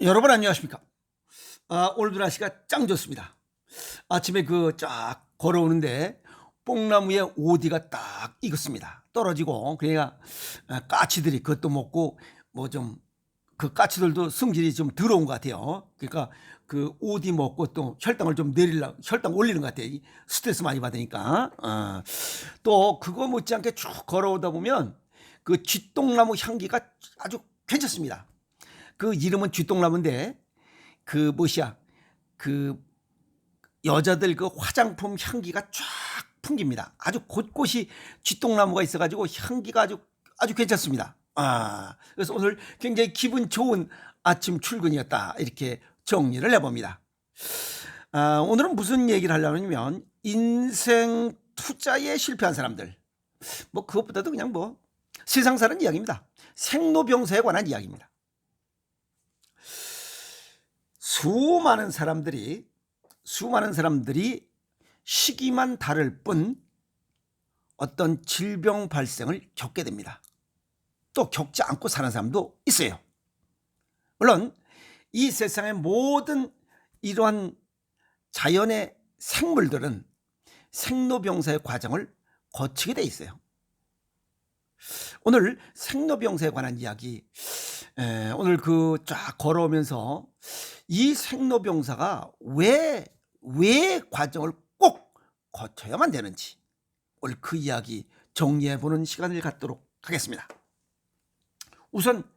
여러분 안녕하십니까? 오늘도 날씨가 짱 좋습니다. 아침에 쫙 걸어오는데 뽕나무에 오디가 딱 익었습니다. 떨어지고 그러니까 까치들이 그것도 먹고 뭐 좀 그 까치들도 성질이 좀 더러운 것 같아요. 그러니까 그 오디 먹고 또 혈당을 좀 내리려 혈당 올리는 것 같아요. 스트레스 많이 받으니까. 또 그거 못지않게 쭉 걸어오다 보면 그 쥐똥나무 향기가 아주 괜찮습니다. 그 이름은 쥐똥나무인데 그 뭐시야 그 여자들 그 화장품 향기가 쫙 풍깁니다. 아주 곳곳이 쥐똥나무가 있어가지고 향기가 아주 괜찮습니다. 그래서 오늘 굉장히 기분 좋은 아침 출근이었다 이렇게 정리를 해봅니다. 오늘은 무슨 얘기를 하려면 인생 투자에 실패한 사람들 뭐 그것보다도 그냥 뭐 세상 사는 이야기입니다. 생로병사에 관한 이야기입니다. 수많은 사람들이 시기만 다를 뿐 어떤 질병 발생을 겪게 됩니다. 또 겪지 않고 사는 사람도 있어요. 물론 이 세상의 모든 이러한 자연의 생물들은 생로병사의 과정을 거치게 돼 있어요. 오늘 생로병사에 관한 이야기, 오늘 쫙 걸어오면서 이 생로병사가 왜 과정을 꼭 거쳐야만 되는지 오늘 그 이야기 정리해보는 시간을 갖도록 하겠습니다. 우선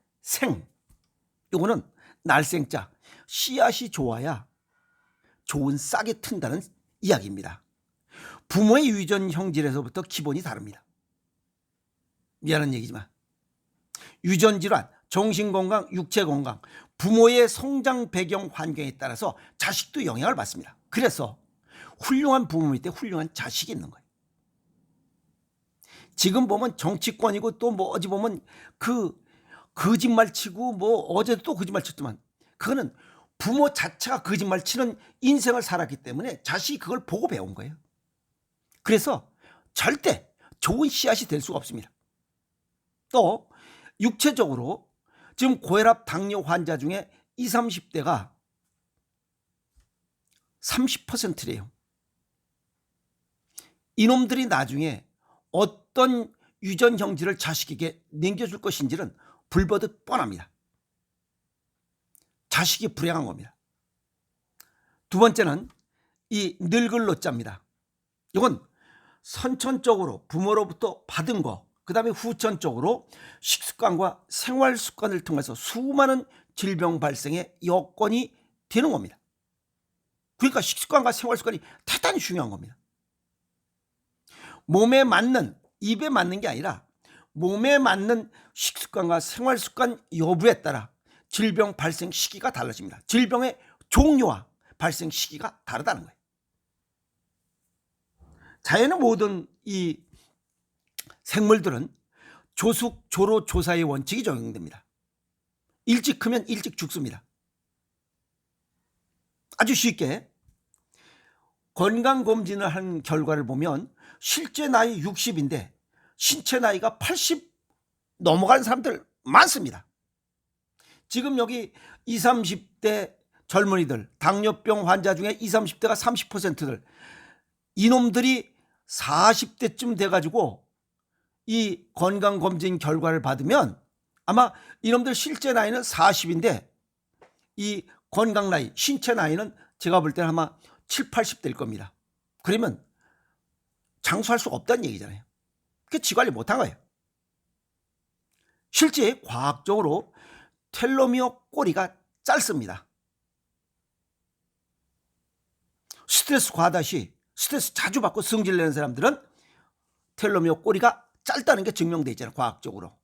요거는 날생자, 씨앗이 좋아야 좋은 싹이 튼다는 이야기입니다. 부모의 유전 형질에서부터 기본이 다릅니다. 미안한 얘기지만 유전질환, 정신건강, 육체건강, 부모의 성장 배경 환경에 따라서 자식도 영향을 받습니다. 그래서 훌륭한 부모 밑에 훌륭한 자식이 있는 거예요. 지금 보면 정치권이고 또 뭐 어디 보면 거짓말 치고 뭐 어제도 또 거짓말 쳤지만 그거는 부모 자체가 거짓말 치는 인생을 살았기 때문에 자식이 그걸 보고 배운 거예요. 그래서 절대 좋은 씨앗이 될 수가 없습니다. 또 육체적으로 지금 고혈압 당뇨 환자 중에 20, 30대가 30%래요. 이놈들이 나중에 어떤 유전 형질을 자식에게 남겨줄 것인지는 불보듯 뻔합니다. 자식이 불행한 겁니다. 두 번째는 이 늙을 노자입니다. 이건 선천적으로 부모로부터 받은 거, 그 다음에 후천적으로 식습관과 생활 습관을 통해서 수많은 질병 발생의 여건이 되는 겁니다. 그러니까 식습관과 생활 습관이 대단히 중요한 겁니다. 몸에 맞는, 입에 맞는 게 아니라 몸에 맞는 식습관과 생활 습관 여부에 따라 질병 발생 시기가 달라집니다. 질병의 종류와 발생 시기가 다르다는 거예요. 자연의 모든 이 생물들은 조숙, 조로, 조사의 원칙이 적용됩니다. 일찍 크면 일찍 죽습니다. 아주 쉽게 건강검진을 한 결과를 보면 실제 나이 60인데 신체 나이가 80 넘어간 사람들 많습니다. 지금 여기 20, 30대 젊은이들, 당뇨병 환자 중에 20, 30대가 30%들, 이놈들이 40대쯤 돼가지고 이 건강검진 결과를 받으면 아마 이놈들 실제 나이는 40인데 이 건강 나이, 신체 나이는 제가 볼 때는 아마 7, 80대일 겁니다. 그러면 장수할 수 없다는 얘기잖아요. 그게 지 관리 못한 거예요. 실제 과학적으로 텔로미어 꼬리가 짧습니다. 스트레스 과다 시, 스트레스 자주 받고 성질 내는 사람들은 텔로미어 꼬리가 짧다는 게 증명되어 있잖아요. 과학적으로.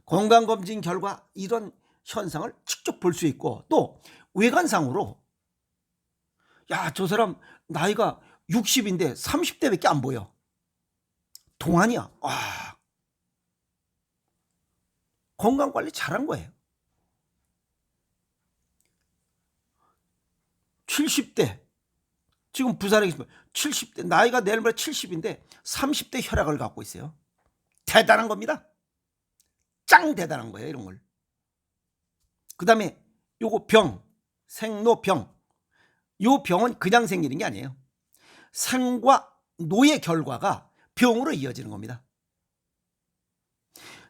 건강검진 결과 이런 현상을 직접 볼 수 있고 또 외관상으로 저 사람 나이가 60인데 30대밖에 안 보여. 동안이야. 건강관리 잘한 거예요. 70대 지금 부산에 있으면 70대 나이가 내일 모레 70인데 30대 혈압을 갖고 있어요. 대단한 겁니다. 짱 대단한 거예요. 이런 걸. 그 다음에 요거 병, 생로병. 요 병은 그냥 생기는 게 아니에요. 생과 노의 결과가 병으로 이어지는 겁니다.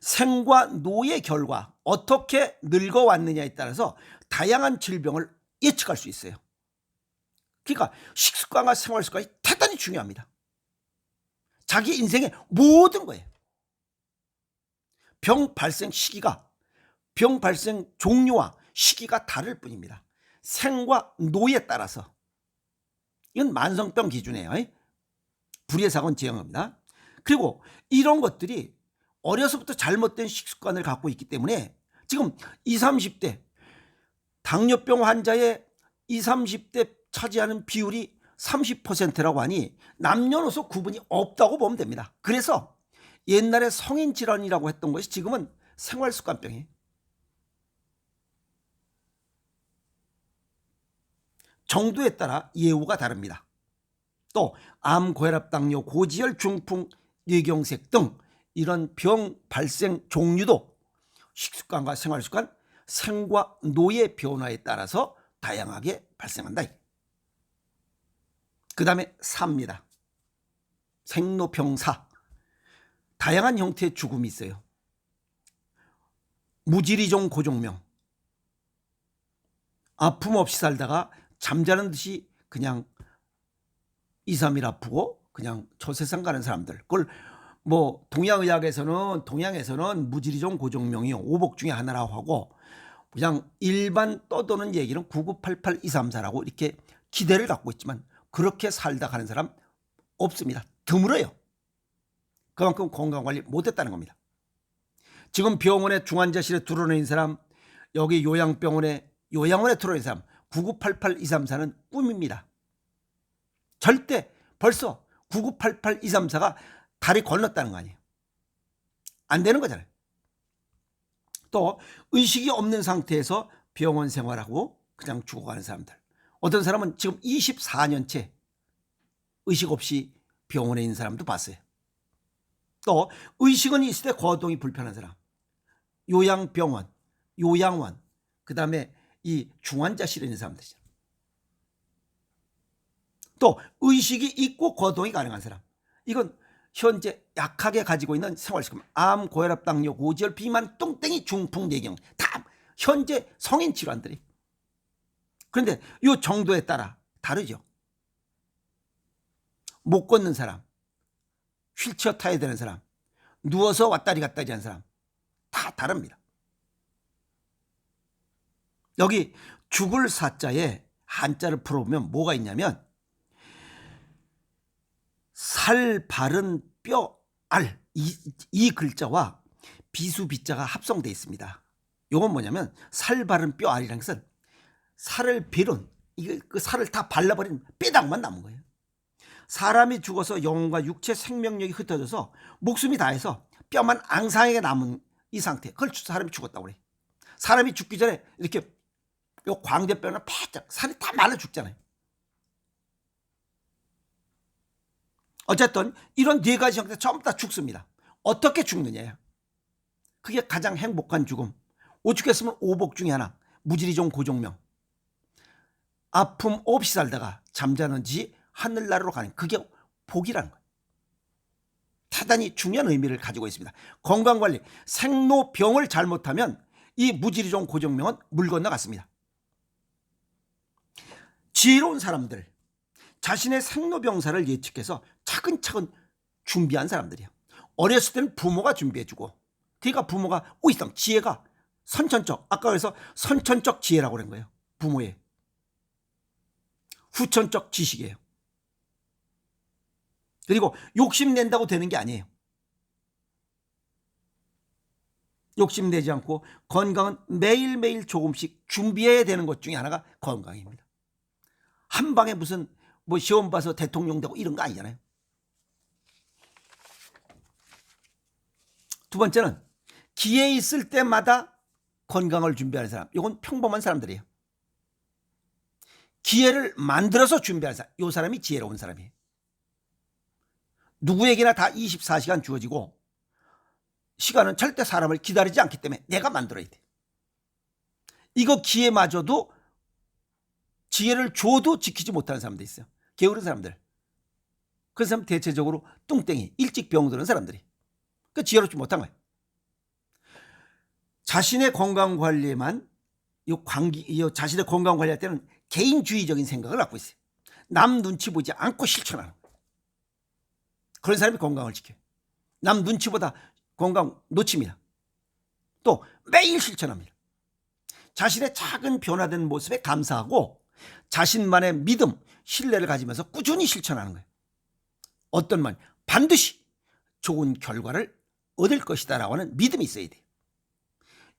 생과 노의 결과, 어떻게 늙어왔느냐에 따라서 다양한 질병을 예측할 수 있어요. 그러니까 식습관과 생활습관이 대단히 중요합니다. 자기 인생의 모든 거예요. 병 발생 시기가, 병 발생 종류와 시기가 다를 뿐입니다. 생과 노에 따라서. 이건 만성병 기준이에요. 불의의 사고는 제형입니다. 그리고 이런 것들이 어려서부터 잘못된 식습관을 갖고 있기 때문에 지금 20, 30대 당뇨병 환자의 20, 30대 차지하는 비율이 30%라고 하니 남녀노소 구분이 없다고 보면 됩니다. 그래서 옛날에 성인 질환이라고 했던 것이 지금은 생활습관병이에요. 정도에 따라 예후가 다릅니다. 또 암, 고혈압, 당뇨, 고지혈, 중풍, 뇌경색 등 이런 병 발생 종류도 식습관과 생활습관, 생과 노의 변화에 따라서 다양하게 발생한다. 그 다음에 사입니다. 생로병사. 다양한 형태의 죽음이 있어요. 무지리종 고종명. 아픔 없이 살다가 잠자는 듯이 그냥 2, 3일 아프고 그냥 저 세상 가는 사람들. 그걸 뭐 동양의학에서는, 동양에서는 무지리종 고종명이 오복 중에 하나라고 하고, 그냥 일반 떠도는 얘기는 9988234라고 이렇게 기대를 갖고 있지만 그렇게 살다 가는 사람 없습니다. 드물어요. 그만큼 건강관리 못했다는 겁니다. 지금 병원에 중환자실에 들어오는 사람, 여기 요양병원에 들어오는 사람 9988234는 꿈입니다. 절대 벌써 9988234가 다리 건넜다는 거 아니에요. 안 되는 거잖아요. 또 의식이 없는 상태에서 병원 생활하고 그냥 죽어가는 사람들. 어떤 사람은 지금 24년째 의식 없이 병원에 있는 사람도 봤어요. 또 의식은 있을 때 거동이 불편한 사람. 요양병원, 요양원, 그 다음에 이 중환자실에 있는 사람들이죠. 또 의식이 있고 거동이 가능한 사람. 이건 현재 약하게 가지고 있는 생활습관. 암, 고혈압, 당뇨, 고지혈, 비만, 뚱땡이, 중풍, 뇌경 다 현재 성인 질환들이. 그런데 이 정도에 따라 다르죠. 못 걷는 사람, 휠체어 타야 되는 사람, 누워서 왔다리 갔다리 하는 사람 다 다릅니다. 여기 죽을 사자에 한자를 풀어보면 뭐가 있냐면 살, 바른, 뼈, 알, 이 글자와 비수비자가 합성되어 있습니다. 이건 뭐냐면 살, 바른, 뼈, 알이라는 것은 살을 빌은, 그 살을 다 발라버린 뼈다구만 남은 거예요. 사람이 죽어서 영혼과 육체 생명력이 흩어져서 목숨이 다해서 뼈만 앙상하게 남은 이 상태, 그걸 사람이 죽었다고 그래. 사람이 죽기 전에 이렇게 요 광대뼈는 바짝 살이 다 말라 죽잖아요. 어쨌든 이런 네 가지 형태 전부 다 죽습니다. 어떻게 죽느냐요? 그게 가장 행복한 죽음. 오죽했으면 오복 중에 하나, 무지리종 고종명. 아픔 없이 살다가 잠자는지 하늘나라로 가는, 그게 복이라는 거예요. 대단히 중요한 의미를 가지고 있습니다. 건강관리, 생로병을 잘못하면 이 무지리종 고종명은 물 건너갔습니다. 지혜로운 사람들, 자신의 생로병사를 예측해서 차근차근 준비한 사람들이에요. 어렸을 때는 부모가 준비해주고, 그러니까 부모가 오이성 지혜가 선천적, 아까 그래서 선천적 지혜라고 그런 거예요. 부모의 후천적 지식이에요. 그리고 욕심낸다고 되는 게 아니에요. 욕심내지 않고 건강은 매일매일 조금씩 준비해야 되는 것 중에 하나가 건강입니다. 한 방에 무슨 뭐 시험 봐서 대통령 되고 이런 거 아니잖아요. 두 번째는 기회 있을 때마다 건강을 준비하는 사람. 이건 평범한 사람들이에요. 기회를 만들어서 준비하는 사람. 이 사람이 지혜로운 사람이에요. 누구에게나 다 24시간 주어지고 시간은 절대 사람을 기다리지 않기 때문에 내가 만들어야 돼. 이거 기회마저도 지혜를 줘도 지키지 못하는 사람도 있어요. 게으른 사람들. 그 사람 대체적으로 뚱땡이, 일찍 병드는 사람들이. 그 지혜롭지 못한 거예요. 자신의 건강 관리에만 자신의 건강 관리할 때는 개인주의적인 생각을 갖고 있어요. 남 눈치 보지 않고 실천하는 거예요. 그런 사람이 건강을 지켜요. 남 눈치보다 건강 놓칩니다. 또 매일 실천합니다. 자신의 작은 변화된 모습에 감사하고 자신만의 믿음, 신뢰를 가지면서 꾸준히 실천하는 거예요. 어떤 말, 반드시 좋은 결과를 얻을 것이다 라고 하는 믿음이 있어야 돼요.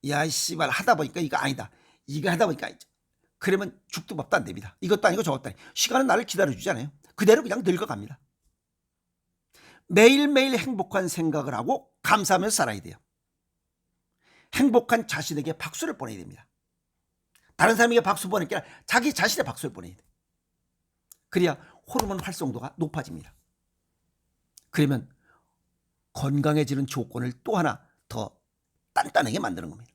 야, 씨발, 하다 보니까 이거 아니다. 이거 하다 보니까 아니다. 그러면 죽도 밥도 안 됩니다. 이것도 아니고 저것도 아니고. 시간은 나를 기다려주잖아요. 그대로 그냥 늙어갑니다. 매일매일 행복한 생각을 하고 감사하면서 살아야 돼요. 행복한 자신에게 박수를 보내야 됩니다. 다른 사람에게 박수 보낼 게 아니라 자기 자신의 박수를 보내야 돼요. 그래야 호르몬 활성도가 높아집니다. 그러면 건강해지는 조건을 또 하나 더 단단하게 만드는 겁니다.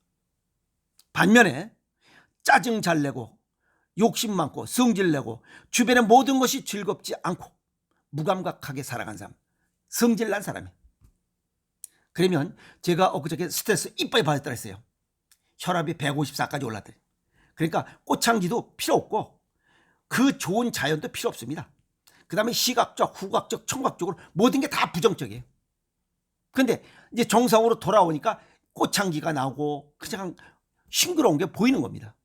반면에 짜증 잘 내고 욕심 많고 성질 내고 주변의 모든 것이 즐겁지 않고 무감각하게 살아간 사람, 성질 난 사람이에요. 그러면 제가 엊그저께 스트레스 이빨이 받았다 했어요. 혈압이 154까지 올랐더니. 그러니까 꽃향기도 필요 없고 그 좋은 자연도 필요 없습니다. 그 다음에 시각적, 후각적, 청각적으로 모든 게 다 부정적이에요. 근데 이제 정상으로 돌아오니까 꽃향기가 나고 그냥 싱그러운 게 보이는 겁니다.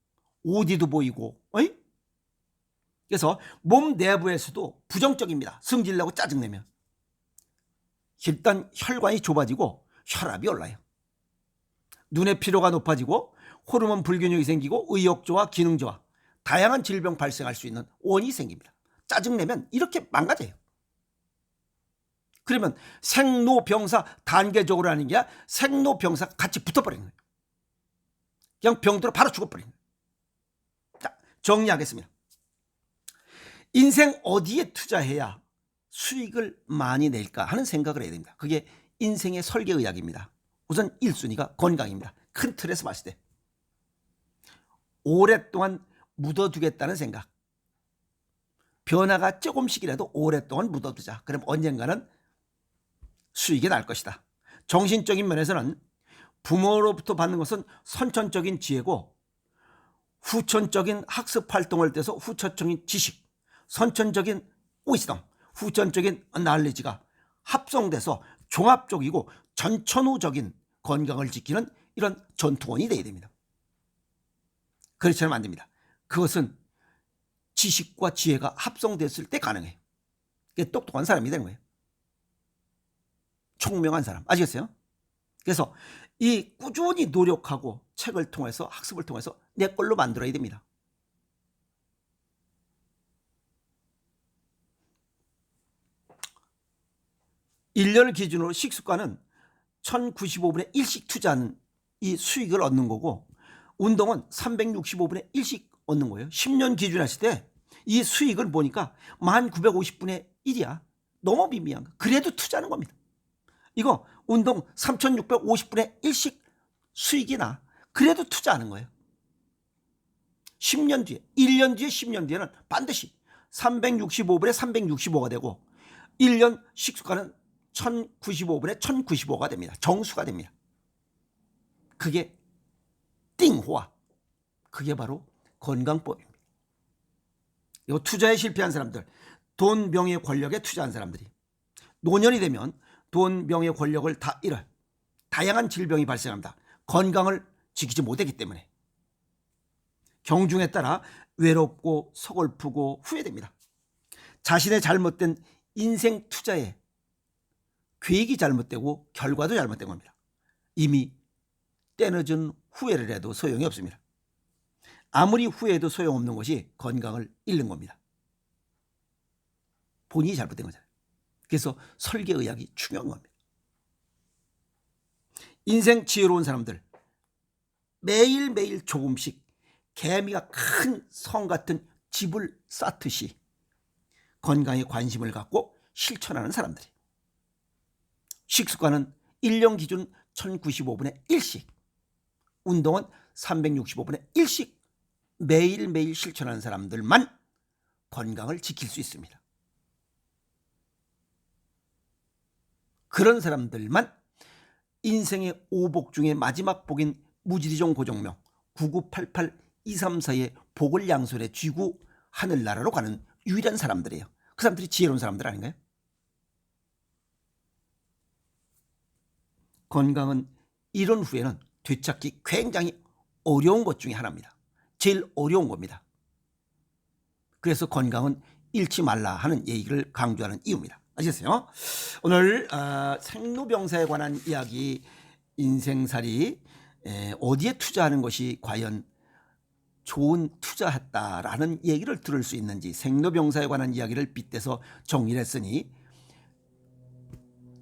오디도 보이고. 어이? 그래서 몸 내부에서도 부정적입니다. 성질내고 짜증내면. 일단 혈관이 좁아지고 혈압이 올라요. 눈의 피로가 높아지고 호르몬 불균형이 생기고 의욕저하, 기능저하, 다양한 질병 발생할 수 있는 원인이 생깁니다. 짜증내면 이렇게 망가져요. 그러면 생로병사 단계적으로 하는 게 아니라 생로병사 같이 붙어버리는 거예요. 그냥 병들어 바로 죽어버리는 거예요. 자, 정리하겠습니다. 인생 어디에 투자해야 수익을 많이 낼까 하는 생각을 해야 됩니다. 그게 인생의 설계의학입니다. 우선 1순위가 건강입니다. 큰 틀에서 봤을 때. 오랫동안 묻어두겠다는 생각. 변화가 조금씩이라도 오랫동안 묻어두자. 그럼 언젠가는 수익이 날 것이다. 정신적인 면에서는 부모로부터 받는 것은 선천적인 지혜고 후천적인 학습 활동을 통해서 후천적인 지식, 선천적인 위스덤, 후천적인 날리지가 합성돼서 종합적이고 전천후적인 건강을 지키는 이런 전투원이 되어야 됩니다. 그렇지는 안 됩니다. 그것은 지식과 지혜가 합성됐을 때 가능해요. 그게 똑똑한 사람이 되는 거예요. 총명한 사람. 아시겠어요? 그래서 이 꾸준히 노력하고 책을 통해서 학습을 통해서 내 걸로 만들어야 됩니다. (1년을) 기준으로 식습관은 1095분의 1씩 투자하는 이 수익을 얻는 거고 운동은 365분의 1씩 얻는 거예요. 10년 기준 하실 때 이 수익을 보니까 1950분의 1이야. 너무 미미한 거. 그래도 투자하는 겁니다. 이거 운동 3650분의 1씩 수익이 나. 그래도 투자하는 거예요. 10년 뒤에, 1년 뒤에 10년 뒤에는 반드시 365분의 365가 되고 1년 식습관은 1095분의 1095가 됩니다. 정수가 됩니다. 그게 띵호화. 그게 바로 건강법입니다. 이 투자에 실패한 사람들, 돈, 명예, 권력에 투자한 사람들이 노년이 되면 돈, 명예, 권력을 다 잃어요. 다양한 질병이 발생합니다. 건강을 지키지 못했기 때문에. 경중에 따라 외롭고 서글프고 후회됩니다. 자신의 잘못된 인생 투자에 계획이 잘못되고 결과도 잘못된 겁니다. 이미 때늦은 후회를 해도 소용이 없습니다. 아무리 후회해도 소용없는 것이 건강을 잃는 겁니다. 본인이 잘못된 거잖아요. 그래서 설계의학이 중요한 겁니다. 인생 지혜로운 사람들 매일매일 조금씩 개미가 큰 성 같은 집을 쌓듯이 건강에 관심을 갖고 실천하는 사람들이 식습관은 1년 기준 1095분의 1씩 운동은 365분의 1씩 매일매일 실천하는 사람들만 건강을 지킬 수 있습니다. 그런 사람들만 인생의 5복 중에 마지막 복인 무지리종 고종명 9988234의 복을 양손에 쥐고 하늘나라로 가는 유일한 사람들이에요. 그 사람들이 지혜로운 사람들 아닌가요? 건강은 이런 후에는 되찾기 굉장히 어려운 것 중에 하나입니다. 제일 어려운 겁니다. 그래서 건강은 잃지 말라 하는 얘기를 강조하는 이유입니다. 아시겠어요? 오늘 생로병사에 관한 이야기, 인생살이 어디에 투자하는 것이 과연 좋은 투자했다라는 얘기를 들을 수 있는지 생로병사에 관한 이야기를 빗대서 정리를 했으니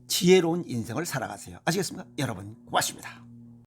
지혜로운 인생을 살아가세요. 아시겠습니까? 여러분 고맙습니다.